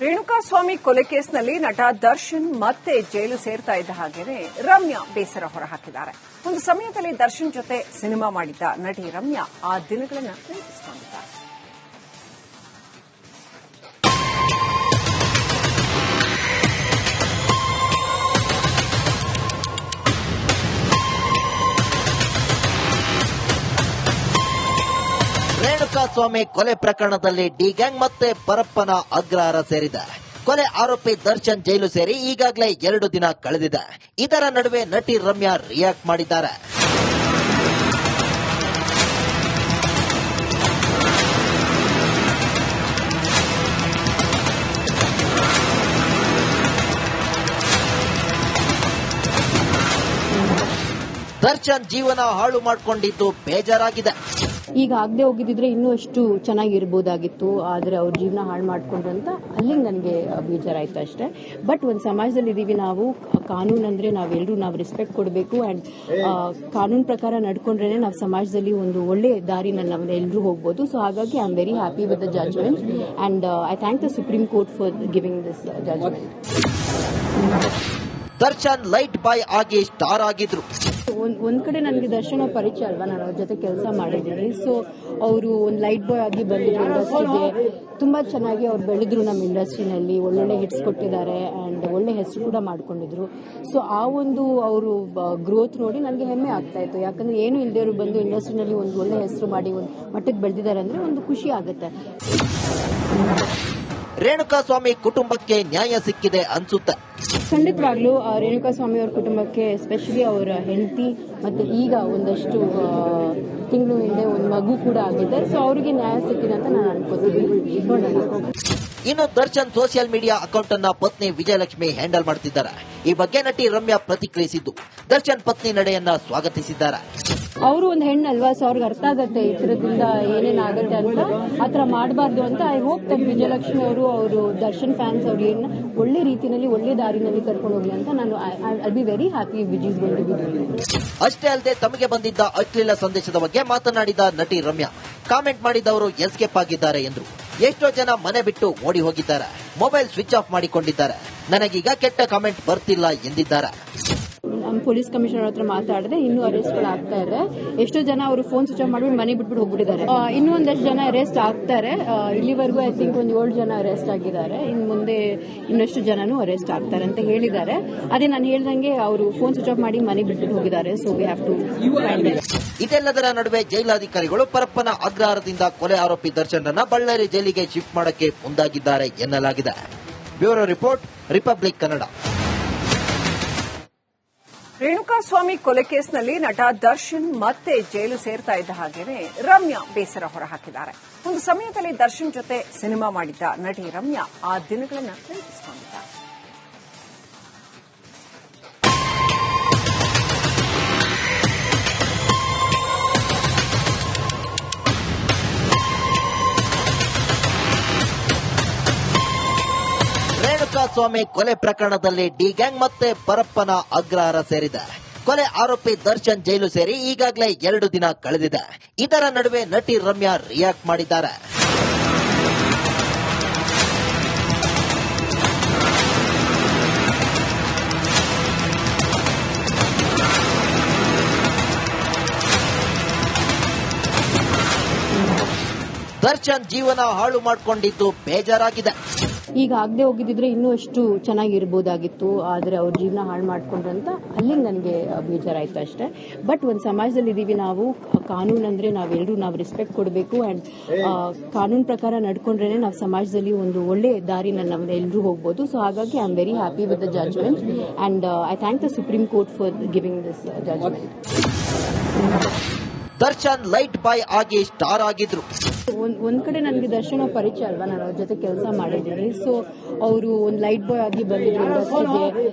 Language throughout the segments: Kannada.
ರೇಣುಕಾಸ್ವಾಮಿ ಕೊಲೆ ಕೇಸ್ನಲ್ಲಿ ನಟ ದರ್ಶನ್ ಮತ್ತೆ ಜೈಲು ಸೇರ್ತಾ ಇದ್ದ ಹಾಗೆಯೇ ರಮ್ಯಾ ಬೇಸರ ಹೊರಹಾಕಿದ್ದಾರೆ. ಒಂದು ಸಮಯದಲ್ಲಿ ದರ್ಶನ್ ಜೊತೆ ಸಿನಿಮಾ ಮಾಡಿದ್ದ ನಟಿ ರಮ್ಯಾ ಆ ದಿನಗಳನ್ನು ನೆನಪಿಸಿಕೊಂಡಿದ್ದಾರೆ. ರೇಣುಕಾಸ್ವಾಮಿ ಕೊಲೆ ಪ್ರಕರಣದಲ್ಲಿ ಡಿ ಗ್ಯಾಂಗ್ ಮತ್ತೆ ಪರಪ್ಪನ ಅಗ್ರಹಾರ ಸೇರಿದೆ. ಕೊಲೆ ಆರೋಪಿ ದರ್ಶನ್ ಜೈಲು ಸೇರಿ ಈಗಾಗಲೇ 2 ದಿನ ಕಳೆದಿದೆ. ಇದರ ನಡುವೆ ನಟಿ ರಮ್ಯಾ ರಿಯಾಕ್ಟ್ ಮಾಡಿದ್ದಾರೆ. ದರ್ಶನ್ ಜೀವನ ಹಾಳು ಮಾಡಿಕೊಂಡಿದ್ದು ಬೇಜಾರಾಗಿದೆ. ಈಗ ಆಗದೆ ಹೋಗಿದ್ರೆ ಇನ್ನೂ ಅಷ್ಟು ಚೆನ್ನಾಗಿರ್ಬೋದಾಗಿತ್ತು, ಆದರೆ ಅವ್ರ ಜೀವನ ಹಾಳು ಮಾಡ್ಕೊಂಡ್ರು ಅಂತ ಅಲ್ಲಿಗೆ ನನಗೆ ಬೇಜಾರಾಯ್ತು ಅಷ್ಟೇ. ಬಟ್ ಒಂದು ಸಮಾಜದಲ್ಲಿ ಇದೀವಿ ನಾವು, ಕಾನೂನು ಅಂದ್ರೆ ನಾವು ರೆಸ್ಪೆಕ್ಟ್ ಕೊಡಬೇಕು ಅಂಡ್ ಕಾನೂನು ಪ್ರಕಾರ ನಡ್ಕೊಂಡ್ರೇನೆ ನಾವು ಸಮಾಜದಲ್ಲಿ ಒಂದು ಒಳ್ಳೆ ದಾರಿನಲ್ಲಿ ನಾವು ಎಲ್ಲರೂ ಹೋಗ್ಬೋದು. ಸೊ ಹಾಗಾಗಿ I am very happy with the judgment and I thank the Supreme Court for giving this judgment. Darshan light boy ಆಗಿ ಸ್ಟಾರ್ ಆಗಿದ್ರು. ಒಂದ್ ಕಡೆ ನನಗೆ ದರ್ಶನ ಪರಿಚಯ ಅಲ್ವಾ, ನಾನು ಅವ್ರ ಜೊತೆ ಕೆಲಸ ಮಾಡಿದ್ದೀನಿ. ಸೊ ಅವರು ಒಂದು ಲೈಟ್ ಬಾಯ್ ಆಗಿ ಬಂದಿದ್ರು ಇಂಡಸ್ಟ್ರಿಗೆ. ತುಂಬಾ ಚೆನ್ನಾಗಿ ಅವ್ರು ಬೆಳೆದ್ರು ನಮ್ಮ ಇಂಡಸ್ಟ್ರಿನಲ್ಲಿ, ಒಳ್ಳೊಳ್ಳೆ ಹಿಟ್ಸ್ ಕೊಟ್ಟಿದ್ದಾರೆ ಅಂಡ್ ಒಳ್ಳೆ ಹೆಸರು ಕೂಡ ಮಾಡ್ಕೊಂಡಿದ್ರು. ಸೊ ಆ ಒಂದು ಅವರು ಗ್ರೋತ್ ನೋಡಿ ನನಗೆ ಹೆಮ್ಮೆ ಆಗ್ತಾ ಇತ್ತು. ಯಾಕಂದ್ರೆ ಏನು ಇಲ್ದೇವ್ರು ಬಂದು ಇಂಡಸ್ಟ್ರಿನಲ್ಲಿ ಒಂದು ಒಳ್ಳೆ ಹೆಸರು ಮಾಡಿ ಒಂದು ಮಟ್ಟಕ್ಕೆ ಬೆಳೆದಿದ್ದಾರೆ ಅಂದ್ರೆ ಒಂದು ಖುಷಿ ಆಗುತ್ತೆ. ರೇಣುಕಾಸ್ವಾಮಿ ಕುಟುಂಬಕ್ಕೆ ನ್ಯಾಯ ಸಿಕ್ಕಿದೆ ಅನ್ಸುತ್ತೆ. ಖಂಡಿತವಾಗ್ಲೂ ರೇಣುಕಾಸ್ವಾಮಿ ಅವ್ರ ಕುಟುಂಬಕ್ಕೆ, ಎಸ್ಪೆಷಲಿ ಅವರ ಹೆಂಡತಿ ಮತ್ತೆ ಈಗ ಒಂದಷ್ಟು ತಿಂಗಳು ಹಿಂದೆ ಒಂದು ಮಗು ಕೂಡ ಆಗಿದೆ. ಸೊ ಅವರಿಗೆ ನ್ಯಾಯ ಸಿಕ್ಕಿದೆ ಅಂತ ನಾನು ಅನ್ಕೋತೀನಿ. ನೋಡೋಣ. ಇನ್ನು ದರ್ಶನ್ ಸೋಷಿಯಲ್ ಮೀಡಿಯಾ ಅಕೌಂಟ್ ಅನ್ನ ಪತ್ನಿ ವಿಜಯಲಕ್ಷ್ಮಿ ಹ್ಯಾಂಡಲ್ ಮಾಡ್ತಿದ್ದಾರೆ. ಈ ಬಗ್ಗೆ ನಟಿ ರಮ್ಯಾ ಪ್ರತಿಕ್ರಿಯಿಸಿದ್ದು ದರ್ಶನ್ ಪತ್ನಿ ನಡೆಯನ್ನ ಸ್ವಾಗತಿಸಿದ್ದಾರೆ. ಅವರು ಒಂದು ಹೆಣ್ಣಲ್ವಾ, ಸೊ ಅವ್ರಿಗೆ ಅರ್ಥ ಆಗತ್ತೆ ಈ ತರದಿಂದ ಏನೇನಾಗತ್ತೆ ಅಂತ. ಆತರ ಮಾಡಬಾರ್ದು ಅಂತ ಐ ಹೋಪ್ ದಟ್ ವಿಜಯಲಕ್ಷ್ಮಿ ಅವರು ದರ್ಶನ್ ಫ್ಯಾನ್ಸ್ ಅವ್ರು ಏನ ಒಳ್ಳೆ ರೀತಿಯಲ್ಲಿ ಒಳ್ಳೆ ದಾರಿನಲ್ಲಿ ಕರ್ಕೊಂಡು ಹೋಗ್ಲಿ ಅಂತ ನಾನು I be very happy Vijay going to be. ಅಷ್ಟೇ ಅಲ್ಲದೆ ತಮಗೆ ಬಂದಿದ್ದ ಅಶ್ಲೀಲ ಸಂದೇಶದ ಬಗ್ಗೆ ಮಾತನಾಡಿದ ನಟಿ ರಮ್ಯಾ, ಕಾಮೆಂಟ್ ಮಾಡಿದವರು ಎಸ್ಕೇಪ್ ಆಗಿದ್ದಾರೆ ಎಂದರು. ಎಷ್ಟೋ ಜನ ಮನೆ ಬಿಟ್ಟು ಓಡಿ ಹೋಗಿದ್ದಾರೆ, ಮೊಬೈಲ್ ಸ್ವಿಚ್ ಆಫ್ ಮಾಡಿಕೊಂಡಿದ್ದಾರೆ, ನನಗೀಗ ಕೆಟ್ಟ ಕಾಮೆಂಟ್ ಬರ್ತಿಲ್ಲ ಎಂದಿದ್ದಾರೆ. ನಮ್ಮ ಪೊಲೀಸ್ ಕಮಿಷನರ್ ಹತ್ರ ಮಾತಾಡಿದ್ರೆ ಇನ್ನೂ ಅರೆಸ್ಟ್ಗಳು ಆಗ್ತಾ ಇದೆ. ಎಷ್ಟೋ ಜನ ಅವರು ಫೋನ್ ಸ್ವಿಚ್ ಆಫ್ ಮಾಡ್ಬಿಟ್ಟು ಮನೆ ಬಿಟ್ಬಿಟ್ಟು ಹೋಗ್ಬಿಟ್ಟಿದ್ದಾರೆ. ಇನ್ನೂ ಒಂದಷ್ಟು ಜನ ಅರೆಸ್ಟ್ ಆಗ್ತಾರೆ. ಇಲ್ಲಿವರೆಗೂ ಐ ಥಿಂಕ್ ಒಂದು 7 ಜನ ಅರೆಸ್ಟ್ ಆಗಿದ್ದಾರೆ. ಇನ್ನು ಮುಂದೆ ಇನ್ನಷ್ಟು ಜನನೂ ಅರೆಸ್ಟ್ ಆಗ್ತಾರೆ ಅಂತ ಹೇಳಿದ್ದಾರೆ. ಅದೇ ನಾನು ಹೇಳ್ದಂಗೆ ಅವರು ಫೋನ್ ಸ್ವಿಚ್ ಆಫ್ ಮಾಡಿ ಮನೆ ಬಿಟ್ಬಿಟ್ಟು ಹೋಗಿದ್ದಾರೆ. So we have to find it. ಇದೆಲ್ಲದರ ನಡುವೆ ಜೈಲಾಧಿಕಾರಿಗಳು ಪರಪ್ಪನ ಅಗ್ರಹಾರದಿಂದ ಕೊಲೆ ಆರೋಪಿ ದರ್ಶನ್ ಅನ್ನ ಬಳ್ಳಾರಿ ಜೈಲಿಗೆ ಶಿಫ್ಟ್ ಮಾಡಕ್ಕೆ ಮುಂದಾಗಿದ್ದಾರೆ ಎನ್ನಲಾಗಿದೆ. Bureau report, republic Kannada. Renukaswamy ಕೊಲೆ ಕೇಸ್ನಲ್ಲಿ ನಟ ದರ್ಶನ್ ಮತ್ತೆ ಜೈಲು ಸೇರ್ತಾ ಇದ್ದ ಹಾಗೆಯೇ ರಮ್ಯಾ ಬೇಸರ ಹೊರಹಾಕಿದ್ದಾರೆ. ಒಂದು ಸಮಯದಲ್ಲಿ ದರ್ಶನ್ ಜೊತೆ ಸಿನಿಮಾ ಮಾಡಿದ್ದ ನಟಿ ರಮ್ಯಾ ಆ ದಿನಗಳನ್ನು ನೆನಪಿಸಿಕೊಂಡಿದ್ದಾರೆ. ರೇಣುಕಾಸ್ವಾಮಿ ಕೊಲೆ ಪ್ರಕರಣದಲ್ಲಿ ಡಿ ಗ್ಯಾಂಗ್ ಮತ್ತೆ ಪರಪ್ಪನ ಅಗ್ರಹಾರ ಸೇರಿದೆ. ಕೊಲೆ ಆರೋಪಿ ದರ್ಶನ್ ಜೈಲು ಸೇರಿ ಈಗಾಗಲೇ 2 ದಿನ ಕಳೆದಿದೆ. ಇದರ ನಡುವೆ ನಟಿ ರಮ್ಯಾ ರಿಯಾಕ್ಟ್ ಮಾಡಿದ್ದಾರೆ. ದರ್ಶನ್ ಜೀವನ ಹಾಳು ಮಾಡಿಕೊಂಡಿದ್ದು ಬೇಜಾರಾಗಿದೆ. ಈಗ ಆಗದೆ ಹೋಗಿದ್ರೆ ಇನ್ನೂ ಅಷ್ಟು ಚೆನ್ನಾಗಿರ್ಬೋದಾಗಿತ್ತು, ಆದರೆ ಅವ್ರ ಜೀವನ ಹಾಳು ಮಾಡ್ಕೊಂಡ್ರು ಅಂತ ಅಲ್ಲಿಗೆ ನನಗೆ ಬೇಜಾರಾಯ್ತು ಅಷ್ಟೇ. ಬಟ್ ಒಂದು ಸಮಾಜದಲ್ಲಿ ಇದೀವಿ ನಾವು, ಕಾನೂನು ಅಂದ್ರೆ ನಾವು ರೆಸ್ಪೆಕ್ಟ್ ಕೊಡಬೇಕು ಅಂಡ್ ಕಾನೂನು ಪ್ರಕಾರ ನಡ್ಕೊಂಡ್ರೇನೆ ನಾವು ಸಮಾಜದಲ್ಲಿ ಒಂದು ಒಳ್ಳೆ ದಾರಿನಲ್ಲಿ ನಾವು ಎಲ್ಲರೂ ಹೋಗ್ಬೋದು. ಸೊ ಹಾಗಾಗಿ I am very happy with the judgment and I thank the Supreme Court for giving this judgment. Darshan light boy ಆಗಿ ಸ್ಟಾರ್ ಆಗಿದ್ರು. ಒಂದ್ ಕಡೆ ನನಗೆ ದರ್ಶನ ಪರಿಚಯ ಅಲ್ವಾ, ನಾನು ಅವ್ರ ಜೊತೆ ಕೆಲಸ ಮಾಡಿದ್ದೀನಿ. ಸೊ ಅವರು ಒಂದು ಲೈಟ್ ಬಾಯ್ ಆಗಿ ಬಂದಿದ್ರು ಇಂಡಸ್ಟ್ರಿಗೆ.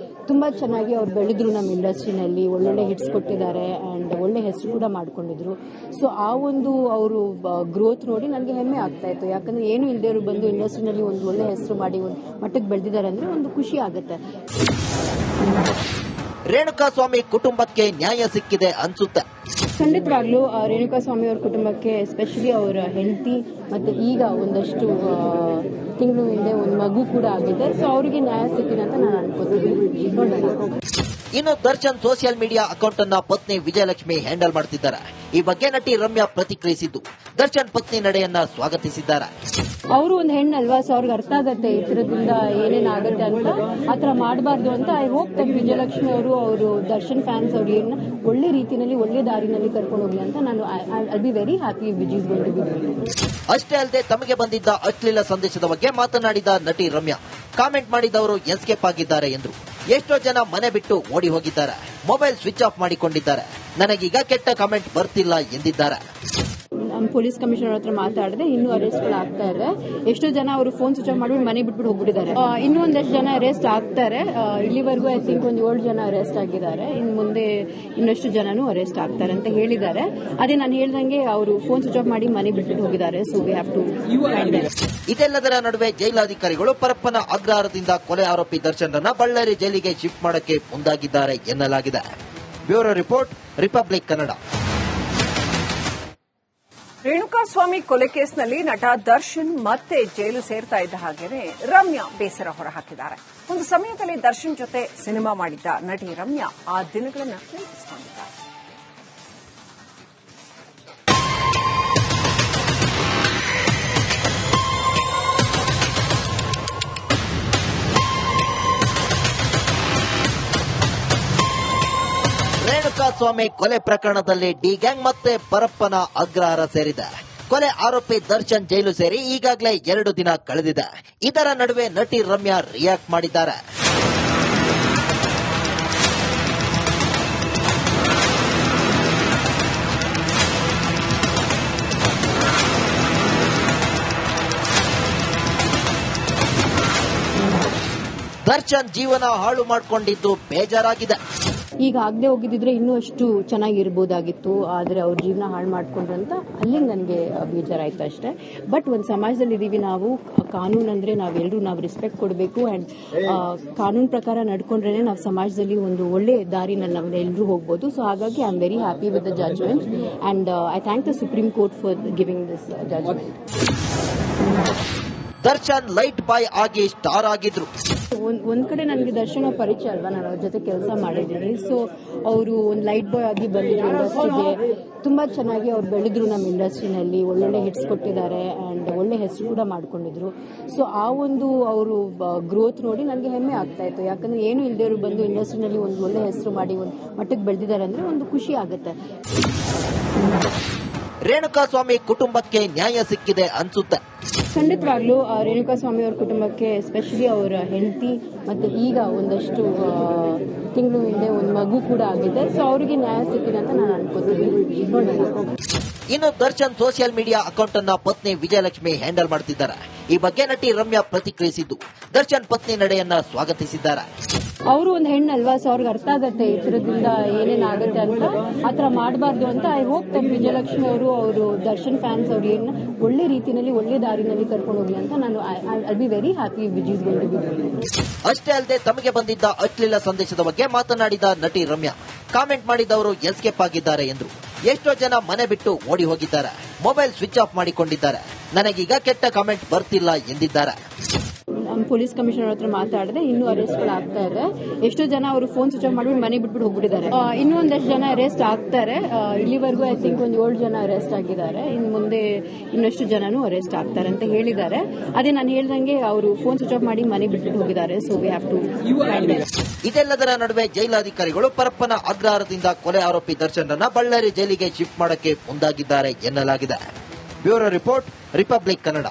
ತುಂಬಾ ಚೆನ್ನಾಗಿ ಅವ್ರು ಬೆಳೆದ್ರು ನಮ್ಮ ಇಂಡಸ್ಟ್ರಿನಲ್ಲಿ, ಒಳ್ಳೊಳ್ಳೆ ಹಿಟ್ಸ್ ಕೊಟ್ಟಿದ್ದಾರೆ ಅಂಡ್ ಒಳ್ಳೆ ಹೆಸರು ಕೂಡ ಮಾಡ್ಕೊಂಡಿದ್ರು. ಸೊ ಆ ಒಂದು ಅವರು ಗ್ರೋತ್ ನೋಡಿ ನನಗೆ ಹೆಮ್ಮೆ ಆಗ್ತಾ ಇತ್ತು. ಯಾಕಂದ್ರೆ ಏನು ಇಲ್ದೇವ್ರು ಬಂದು ಇಂಡಸ್ಟ್ರಿನಲ್ಲಿ ಒಂದು ಒಳ್ಳೆ ಹೆಸರು ಮಾಡಿ ಒಂದು ಮಟ್ಟಕ್ಕೆ ಬೆಳೆದಿದ್ದಾರೆ ಅಂದ್ರೆ ಒಂದು ಖುಷಿ ಆಗುತ್ತೆ. ರೇಣುಕಾಸ್ವಾಮಿ ಕುಟುಂಬಕ್ಕೆ ನ್ಯಾಯ ಸಿಕ್ಕಿದೆ ಅನ್ಸುತ್ತೆ. ಖಂಡಿತವಾಗ್ಲೂ ರೇಣುಕಾಸ್ವಾಮಿ ಅವ್ರ ಕುಟುಂಬಕ್ಕೆ ಎಸ್ಪೆಷಲಿ ಅವರ ಹೆಂಡತಿ ಮತ್ತೆ ಈಗ ಒಂದಷ್ಟು ತಿಂಗಳು ಹಿಂದೆ ಒಂದು ಮಗು ಕೂಡ ಆಗಿದೆ. ಸೊ ಅವರಿಗೆ ನ್ಯಾಯ ಸಿಕ್ಕಿದೆ ಅಂತ ನಾನು ಅನ್ಕೋತೀನಿ. ನೋಡೋಣ. ಇನ್ನು ದರ್ಶನ್ ಸೋಷಿಯಲ್ ಮೀಡಿಯಾ ಅಕೌಂಟ್ ಅನ್ನ ಪತ್ನಿ ವಿಜಯಲಕ್ಷ್ಮಿ ಹ್ಯಾಂಡಲ್ ಮಾಡ್ತಿದ್ದಾರೆ. ಈ ಬಗ್ಗೆ ನಟಿ ರಮ್ಯಾ ಪ್ರತಿಕ್ರಿಯಿಸಿದ್ದು ದರ್ಶನ್ ಪತ್ನಿ ನಡೆಯನ್ನ ಸ್ವಾಗತಿಸಿದ್ದಾರೆ. ಅವರು ಒಂದು ಹೆಣ್ಣಲ್ವಾ, ಸೊ ಅವ್ರಿಗೆ ಅರ್ಥ ಆಗತ್ತೆ ಈ ತರದಿಂದ ಏನೇನಾಗುತ್ತೆ ಅಂತ. ಆತರ ಮಾಡಬಾರ್ದು ಅಂತ ಐ ಹೋಪ್ ದಟ್ ವಿಜಯಲಕ್ಷ್ಮಿ ಅವರು ದರ್ಶನ್ ಫ್ಯಾನ್ಸ್ ಅವ್ರಿಗೆ ಒಳ್ಳೆ ರೀತಿಯಲ್ಲಿ ಒಳ್ಳೆ ದಾರಿನಲ್ಲಿ ಕರ್ಕೊಂಡು ಹೋಗ್ಲಿ ಅಂತ ನಾನು I be very happy Vijay going to be. ಅಷ್ಟೇ ಅಲ್ಲದೆ ತಮಗೆ ಬಂದಿದ್ದ ಅಶ್ಲೀಲ ಸಂದೇಶದ ಬಗ್ಗೆ ಮಾತನಾಡಿದ ನಟಿ ರಮ್ಯಾ, ಕಾಮೆಂಟ್ ಮಾಡಿದವರು ಎಸ್ಕೇಪ್ ಆಗಿದ್ದಾರೆ ಎಂದರು. ಎಷ್ಟೋ ಜನ ಮನೆ ಬಿಟ್ಟು ಓಡಿ ಹೋಗಿದ್ದಾರೆ, ಮೊಬೈಲ್ ಸ್ವಿಚ್ ಆಫ್ ಮಾಡಿಕೊಂಡಿದ್ದಾರೆ, ನನಗೀಗ ಕೆಟ್ಟ ಕಾಮೆಂಟ್ ಬರ್ತಿಲ್ಲ ಎಂದಿದ್ದಾರೆ. ಪೊಲೀಸ್ ಕಮಿಷನರ್ ಹತ್ರ ಮಾತಾಡಿದೆ, ಇನ್ನೂ ಅರೆಸ್ಟ್ಗಳು ಆಗ್ತಾ ಇದೆ. ಎಷ್ಟೋ ಜನ ಅವರು ಫೋನ್ ಸ್ವಿಚ್ ಆಫ್ ಮಾಡಿಬಿಟ್ಟು ಮನೆ ಬಿಟ್ಬಿಟ್ಟು ಹೋಗ್ಬಿಟ್ಟಿದ್ದಾರೆ. ಇನ್ನೂ ಒಂದಷ್ಟು ಜನ ಅರೆಸ್ಟ್ ಆಗ್ತಾರೆ. ಇಲ್ಲಿವರೆಗೂ ಐ ಥಿಂಕ್ ಒಂದು 7 ಜನ ಅರೆಸ್ಟ್ ಆಗಿದ್ದಾರೆ. ಇನ್ನು ಮುಂದೆ ಇನ್ನಷ್ಟು ಜನನೂ ಅರೆಸ್ಟ್ ಆಗ್ತಾರೆ ಅಂತ ಹೇಳಿದ್ದಾರೆ. ಅದೇ ನಾನು ಹೇಳ್ದಂಗೆ ಅವರು ಫೋನ್ ಸ್ವಿಚ್ ಆಫ್ ಮಾಡಿ ಮನೆ ಬಿಟ್ಬಿಟ್ಟು ಹೋಗಿದ್ದಾರೆ. So we have to find them. ಇದೆಲ್ಲದರ ನಡುವೆ ಜೈಲಾಧಿಕಾರಿಗಳು ಪರಪ್ಪನ ಅಗ್ರಹಾರದಿಂದ ಕೊಲೆ ಆರೋಪಿ ದರ್ಶನ್ರನ್ನ ಬಳ್ಳಾರಿ ಜೈಲಿಗೆ ಶಿಫ್ಟ್ ಮಾಡಕ್ಕೆ ಮುಂದಾಗಿದ್ದಾರೆ ಎನ್ನಲಾಗಿದೆ. Bureau report, republic Kannada. Renukaswamy ಕೊಲೆ ಕೇಸ್ನಲ್ಲಿ ನಟ ದರ್ಶನ್ ಮತ್ತೆ ಜೈಲು ಸೇರ್ತಾ ಇದ್ದ ಹಾಗೆಯೇ ರಮ್ಯಾ ಬೇಸರ ಹೊರಹಾಕಿದ್ದಾರೆ. ಒಂದು ಸಮಯದಲ್ಲಿ ದರ್ಶನ್ ಜೊತೆ ಸಿನಿಮಾ ಮಾಡಿದ್ದ ನಟಿ ರಮ್ಯಾ ಆ ದಿನಗಳನ್ನು ನೆನಪಿಸಿಕೊಂಡಿದ್ದಾರೆ. ರೇಣುಕಾಸ್ವಾಮಿ ಕೊಲೆ ಪ್ರಕರಣದಲ್ಲಿ ಡಿ ಗ್ಯಾಂಗ್ ಮತ್ತೆ ಪರಪ್ಪನ ಅಗ್ರಹಾರ ಸೇರಿದೆ. ಕೊಲೆ ಆರೋಪಿ ದರ್ಶನ್ ಜೈಲು ಸೇರಿ ಈಗಾಗಲೇ 2 ದಿನ ಕಳೆದಿದೆ. ಇದರ ನಡುವೆ ನಟಿ ರಮ್ಯಾ ರಿಯಾಕ್ಟ್ ಮಾಡಿದ್ದಾರೆ. ದರ್ಶನ್ ಜೀವನ ಹಾಳು ಮಾಡಿಕೊಂಡಿದ್ದು ಬೇಜಾರಾಗಿದೆ. ಈಗ ಆಗದೆ ಹೋಗಿದ್ರೆ ಇನ್ನೂ ಅಷ್ಟು ಚೆನ್ನಾಗಿರ್ಬೋದಾಗಿತ್ತು, ಆದರೆ ಅವ್ರ ಜೀವನ ಹಾಳು ಮಾಡ್ಕೊಂಡ್ರು ಅಂತ ಅಲ್ಲಿಂದ ನನಗೆ ಬೇಜಾರಾಯ್ತು ಅಷ್ಟೇ. ಬಟ್ ಒಂದು ಸಮಾಜದಲ್ಲಿ ಇದೀವಿ ನಾವು, ಕಾನೂನು ಅಂದ್ರೆ ನಾವು ರೆಸ್ಪೆಕ್ಟ್ ಕೊಡಬೇಕು ಅಂಡ್ ಕಾನೂನು ಪ್ರಕಾರ ನಡ್ಕೊಂಡ್ರೆ ನಾವು ಸಮಾಜದಲ್ಲಿ ಒಂದು ಒಳ್ಳೆ ದಾರಿನಲ್ಲಿ ನಾವು ಎಲ್ಲರೂ ಹೋಗ್ಬೋದು. ಸೊ ಹಾಗಾಗಿ I am very happy with the judgment and I thank the Supreme Court for giving this judgment. Darshan light boy ಆಗಿ ಸ್ಟಾರ್ ಆಗಿದ್ರು. ಒಂದ್ ಕಡೆ ನನಗೆ ದರ್ಶನ ಪರಿಚಯ ಅಲ್ವಾ, ನಾನು ಅವ್ರ ಜೊತೆ ಕೆಲಸ ಮಾಡಿದ್ದೀನಿ. ಸೊ ಅವರು ಒಂದು ಲೈಟ್ ಬಾಯ್ ಆಗಿ ಬಂದಿದ್ರು ಇಂಡಸ್ಟ್ರಿಗೆ. ತುಂಬಾ ಚೆನ್ನಾಗಿ ಅವ್ರು ಬೆಳೆದ್ರು ನಮ್ಮ ಇಂಡಸ್ಟ್ರಿನಲ್ಲಿ, ಒಳ್ಳೊಳ್ಳೆ ಹಿಟ್ಸ್ ಕೊಟ್ಟಿದ್ದಾರೆ ಅಂಡ್ ಒಳ್ಳೆ ಹೆಸರು ಕೂಡ ಮಾಡ್ಕೊಂಡಿದ್ರು. ಸೊ ಆ ಒಂದು ಅವರು ಗ್ರೋತ್ ನೋಡಿ ನನಗೆ ಹೆಮ್ಮೆ ಆಗ್ತಾ ಇತ್ತು. ಯಾಕಂದ್ರೆ ಏನು ಇಲ್ದೇವ್ರು ಬಂದು ಇಂಡಸ್ಟ್ರಿನಲ್ಲಿ ಒಂದು ಒಳ್ಳೆ ಹೆಸರು ಮಾಡಿ ಒಂದು ಮಟ್ಟಕ್ಕೆ ಬೆಳೆದಿದ್ದಾರೆ ಅಂದ್ರೆ ಒಂದು ಖುಷಿ ಆಗುತ್ತೆ. ರೇಣುಕಾಸ್ವಾಮಿ ಕುಟುಂಬಕ್ಕೆ ನ್ಯಾಯ ಸಿಕ್ಕಿದೆ ಅನ್ಸುತ್ತೆ. ಖಂಡಿತವಾಗ್ಲೂ ರೇಣುಕಾಸ್ವಾಮಿ ಅವ್ರ ಕುಟುಂಬಕ್ಕೆ ಎಸ್ಪೆಷಲಿ ಅವರ ಹೆಂಡತಿ ಮತ್ತೆ ಈಗ ಒಂದಷ್ಟು ತಿಂಗಳು ಹಿಂದೆ ಒಂದು ಮಗು ಕೂಡ ಆಗಿದೆ. ಸೊ ಅವರಿಗೆ ನ್ಯಾಯ ಸಿಕ್ಕಿದೆ ಅಂತ ನಾನು ಅನ್ಕೋತೀನಿ. ನೋಡೋಣ. ಇನ್ನು ದರ್ಶನ್ ಸೋಷಿಯಲ್ ಮೀಡಿಯಾ ಅಕೌಂಟ್ ಅನ್ನ ಪತ್ನಿ ವಿಜಯಲಕ್ಷ್ಮಿ ಹ್ಯಾಂಡಲ್ ಮಾಡ್ತಿದ್ದಾರೆ. ಈ ಬಗ್ಗೆ ನಟಿ ರಮ್ಯಾ ಪ್ರತಿಕ್ರಿಯಿಸಿದ್ದು ದರ್ಶನ್ ಪತ್ನಿ ನಡೆಯನ್ನ ಸ್ವಾಗತಿಸಿದ್ದಾರೆ. ಅವರು ಒಂದು ಹೆಣ್ಣಲ್ವಾ, ಸೊ ಅವ್ರಿಗೆ ಅರ್ಥ ಆಗತ್ತೆ ಈ ತರದಿಂದ ಏನೇನಾಗುತ್ತೆ ಅಂತ. ಆತರ ಮಾಡಬಾರ್ದು ಅಂತ ಐ ಹೋಪ್ ದಟ್ ವಿಜಯಲಕ್ಷ್ಮಿ ಅವರು ದರ್ಶನ್ ಫ್ಯಾನ್ಸ್ ಅವ್ರಿಗೆ ಒಳ್ಳೆ ರೀತಿಯಲ್ಲಿ ಒಳ್ಳೆ ದಾರಿನಲ್ಲಿ ಕರ್ಕೊಂಡು ಹೋಗ್ಲಿ ಅಂತ ನಾನು I be very happy Vijay going to be. ಅಷ್ಟೇ ಅಲ್ಲದೆ ತಮಗೆ ಬಂದಿದ್ದ ಅಶ್ಲೀಲ ಸಂದೇಶದ ಬಗ್ಗೆ ಮಾತನಾಡಿದ ನಟಿ ರಮ್ಯಾ, ಕಾಮೆಂಟ್ ಮಾಡಿದವರು ಎಸ್ಕೇಪ್ ಆಗಿದ್ದಾರೆ ಎಂದರು. ಎಷ್ಟೋ ಜನ ಮನೆ ಬಿಟ್ಟು ಓಡಿ ಹೋಗಿದ್ದಾರೆ, ಮೊಬೈಲ್ ಸ್ವಿಚ್ ಆಫ್ ಮಾಡಿಕೊಂಡಿದ್ದಾರೆ, ನನಗೀಗ ಕೆಟ್ಟ ಕಾಮೆಂಟ್ ಬರ್ತಿಲ್ಲ ಎಂದಿದ್ದಾರೆ. ಪೊಲೀಸ್ ಕಮಿಷನರ್ ಹತ್ರ ಮಾತಾಡಿದೆ, ಇನ್ನೂ ಅರೆಸ್ಟ್ಗಳು ಆಗ್ತಾ ಇದೆ. ಎಷ್ಟೋ ಜನ ಅವರು ಫೋನ್ ಸ್ವಿಚ್ ಆಫ್ ಮಾಡಿಬಿಟ್ಟು ಮನೆ ಬಿಟ್ಬಿಟ್ಟು ಹೋಗ್ಬಿಟ್ಟಿದ್ದಾರೆ. ಇನ್ನೂ ಒಂದಷ್ಟು ಜನ ಅರೆಸ್ಟ್ ಆಗ್ತಾರೆ. ಇಲ್ಲಿವರೆಗೂ ಐ ಥಿಂಕ್ ಒಂದು 7 ಜನ ಅರೆಸ್ಟ್ ಆಗಿದ್ದಾರೆ. ಇನ್ನು ಮುಂದೆ ಇನ್ನಷ್ಟು ಜನನೂ ಅರೆಸ್ಟ್ ಆಗ್ತಾರೆ ಅಂತ ಹೇಳಿದ್ದಾರೆ. ಅದೇ ನಾನು ಹೇಳ್ದಂಗೆ ಅವರು ಫೋನ್ ಸ್ವಿಚ್ ಆಫ್ ಮಾಡಿ ಮನೆ ಬಿಟ್ಬಿಟ್ಟು ಹೋಗಿದ್ದಾರೆ. So we have to find them. ಇದೆಲ್ಲದರ ನಡುವೆ ಜೈಲಾಧಿಕಾರಿಗಳು ಪರಪ್ಪನ ಅಗ್ರಹಾರದಿಂದ ಕೊಲೆ ಆರೋಪಿ ದರ್ಶನ್ರನ್ನ ಬಳ್ಳಾರಿ ಜೈಲಿಗೆ ಶಿಫ್ಟ್ ಮಾಡಕ್ಕೆ ಮುಂದಾಗಿದ್ದಾರೆ ಎನ್ನಲಾಗಿದೆ. Bureau report, republic Kannada.